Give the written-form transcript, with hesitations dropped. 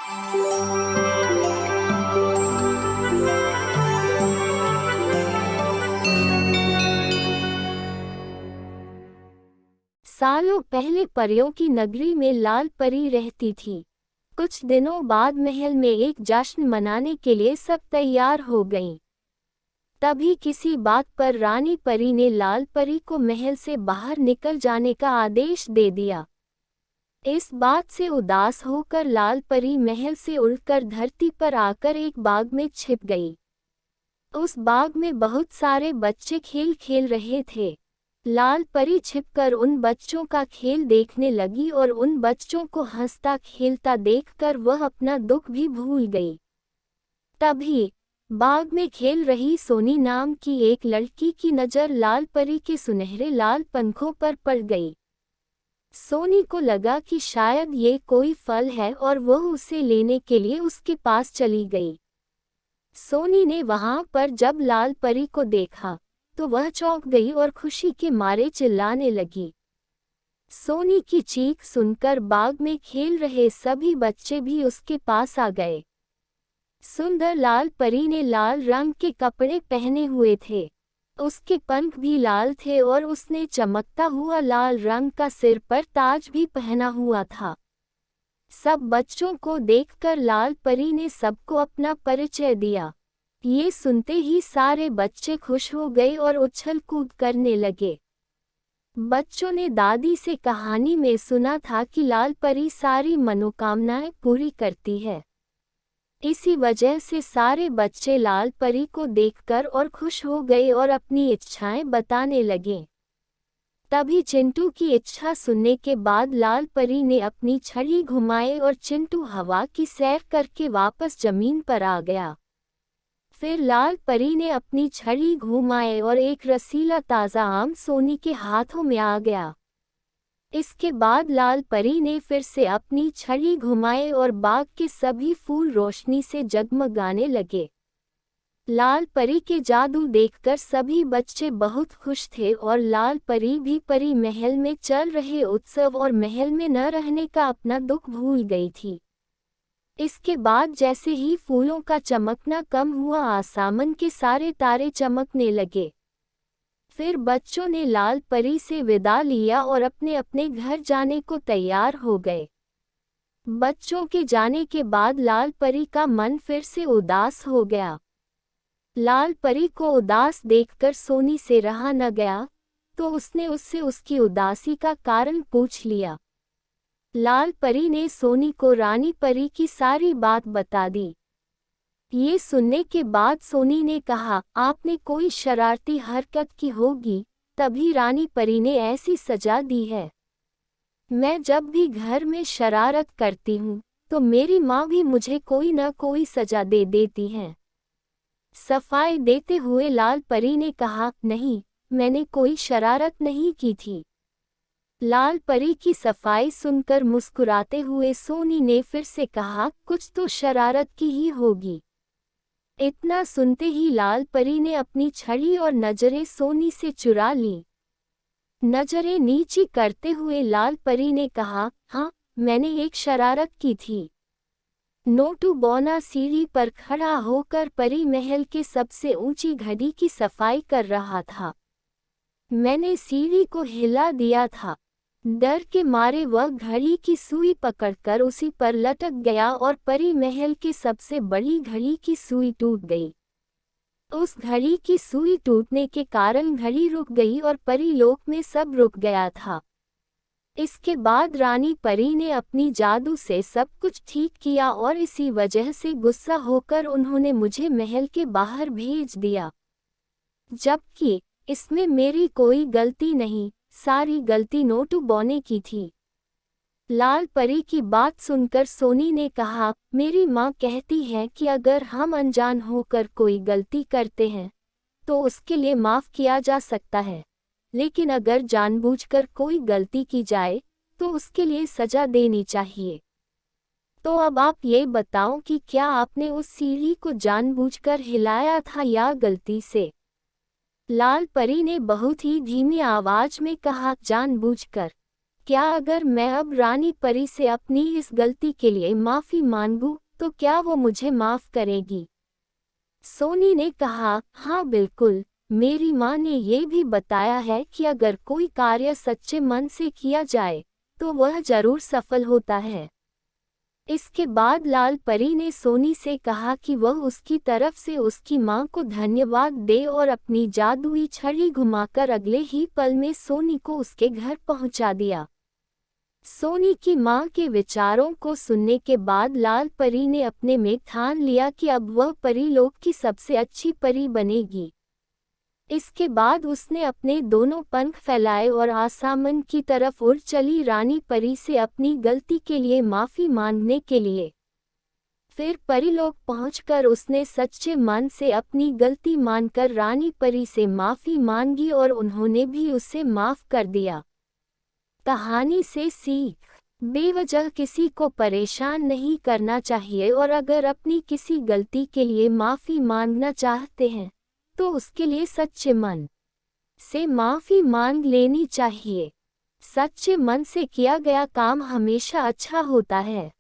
सालों पहले परियों की नगरी में लाल परी रहती थी। कुछ दिनों बाद महल में एक जश्न मनाने के लिए सब तैयार हो गईं। तभी किसी बात पर रानी परी ने लाल परी को महल से बाहर निकल जाने का आदेश दे दिया। इस बात से उदास होकर लाल परी महल से उड़कर धरती पर आकर एक बाग में छिप गई। उस बाग में बहुत सारे बच्चे खेल खेल रहे थे। लाल परी छिपकर उन बच्चों का खेल देखने लगी और उन बच्चों को हंसता खेलता देखकर वह अपना दुख भी भूल गई। तभी बाग में खेल रही सोनी नाम की एक लड़की की नज़र लाल परी के सुनहरे लाल पंखों पर पड़ गई। सोनी को लगा कि शायद ये कोई फल है और वह उसे लेने के लिए उसके पास चली गई। सोनी ने वहां पर जब लाल परी को देखा तो वह चौंक गई और खुशी के मारे चिल्लाने लगी। सोनी की चीख सुनकर बाग में खेल रहे सभी बच्चे भी उसके पास आ गए। सुंदर लाल परी ने लाल रंग के कपड़े पहने हुए थे। उसके पंख भी लाल थे और उसने चमकता हुआ लाल रंग का सिर पर ताज भी पहना हुआ था। सब बच्चों को देखकर लाल परी ने सबको अपना परिचय दिया। ये सुनते ही सारे बच्चे खुश हो गए और उछल कूद करने लगे। बच्चों ने दादी से कहानी में सुना था कि लाल परी सारी मनोकामनाएं पूरी करती है। इसी वजह से सारे बच्चे लाल परी को देखकर और खुश हो गए और अपनी इच्छाएं बताने लगे। तभी चिंटू की इच्छा सुनने के बाद लाल परी ने अपनी छड़ी घुमाई और चिंटू हवा की सैर करके वापस जमीन पर आ गया। फिर लाल परी ने अपनी छड़ी घुमाई और एक रसीला ताज़ा आम सोनी के हाथों में आ गया। इसके बाद लाल परी ने फिर से अपनी छड़ी घुमाई और बाग के सभी फूल रोशनी से जगमगाने लगे। लाल परी के जादू देखकर सभी बच्चे बहुत खुश थे और लाल परी भी परी महल में चल रहे उत्सव और महल में न रहने का अपना दुख भूल गई थी। इसके बाद जैसे ही फूलों का चमकना कम हुआ आसमान के सारे तारे चमकने लगे। फिर बच्चों ने लाल परी से विदा लिया और अपने अपने घर जाने को तैयार हो गए। बच्चों के जाने के बाद लाल परी का मन फिर से उदास हो गया। लाल परी को उदास देखकर सोनी से रहा न गया, तो उसने उससे उसकी उदासी का कारण पूछ लिया। लाल परी ने सोनी को रानी परी की सारी बात बता दी। ये सुनने के बाद सोनी ने कहा, आपने कोई शरारती हरकत की होगी, तभी रानी परी ने ऐसी सजा दी है। मैं जब भी घर में शरारत करती हूँ तो मेरी माँ भी मुझे कोई न कोई सजा दे देती हैं। सफाई देते हुए लाल परी ने कहा, नहीं, मैंने कोई शरारत नहीं की थी। लाल परी की सफाई सुनकर मुस्कुराते हुए सोनी ने फिर से कहा, कुछ तो शरारत की ही होगी। इतना सुनते ही लाल परी ने अपनी छड़ी और नजरें सोनी से चुरा लीं। नजरें नीची करते हुए लाल परी ने कहा, हाँ, मैंने एक शरारत की थी। नोटू बौना सीढ़ी पर खड़ा होकर परी महल के सबसे ऊंची घड़ी की सफाई कर रहा था। मैंने सीढ़ी को हिला दिया था। डर के मारे वह घड़ी की सुई पकड़कर उसी पर लटक गया और परी महल की सबसे बड़ी घड़ी की सुई टूट गई। उस घड़ी की सुई टूटने के कारण घड़ी रुक गई और परी लोक में सब रुक गया था। इसके बाद रानी परी ने अपनी जादू से सब कुछ ठीक किया और इसी वजह से गुस्सा होकर उन्होंने मुझे महल के बाहर भेज दिया, जबकि इसमें मेरी कोई गलती नहीं, सारी गलती नोटू बौने की थी। लाल परी की बात सुनकर सोनी ने कहा, मेरी माँ कहती है कि अगर हम अनजान होकर कोई गलती करते हैं तो उसके लिए माफ़ किया जा सकता है, लेकिन अगर जानबूझकर कोई गलती की जाए तो उसके लिए सजा देनी चाहिए। तो अब आप ये बताओ कि क्या आपने उस सीढ़ी को जानबूझकर हिलाया था या गलती से? लाल परी ने बहुत ही धीमी आवाज में कहा, जानबूझकर। क्या अगर मैं अब रानी परी से अपनी इस गलती के लिए माफ़ी मांगूं, तो क्या वो मुझे माफ़ करेगी? सोनी ने कहा, हाँ बिल्कुल, मेरी माँ ने ये भी बताया है कि अगर कोई कार्य सच्चे मन से किया जाए, तो वह जरूर सफल होता है। इसके बाद लाल परी ने सोनी से कहा कि वह उसकी तरफ से उसकी मां को धन्यवाद दे और अपनी जादुई छड़ी घुमाकर अगले ही पल में सोनी को उसके घर पहुंचा दिया। सोनी की मां के विचारों को सुनने के बाद लाल परी ने अपने में ठान लिया कि अब वह परीलोक की सबसे अच्छी परी बनेगी। इसके बाद उसने अपने दोनों पंख फैलाए और आसमान की तरफ उड़ चली रानी परी से अपनी गलती के लिए माफ़ी मांगने के लिए। फिर परीलोक पहुंचकर उसने सच्चे मन से अपनी गलती मानकर रानी परी से माफ़ी मांगी और उन्होंने भी उसे माफ़ कर दिया। कहानी से सीख: बेवजह किसी को परेशान नहीं करना चाहिए और अगर अपनी किसी गलती के लिए माफ़ी मांगना चाहते हैं, तो उसके लिए सच्चे मन से माफ़ी मांग लेनी चाहिए। सच्चे मन से किया गया काम हमेशा अच्छा होता है।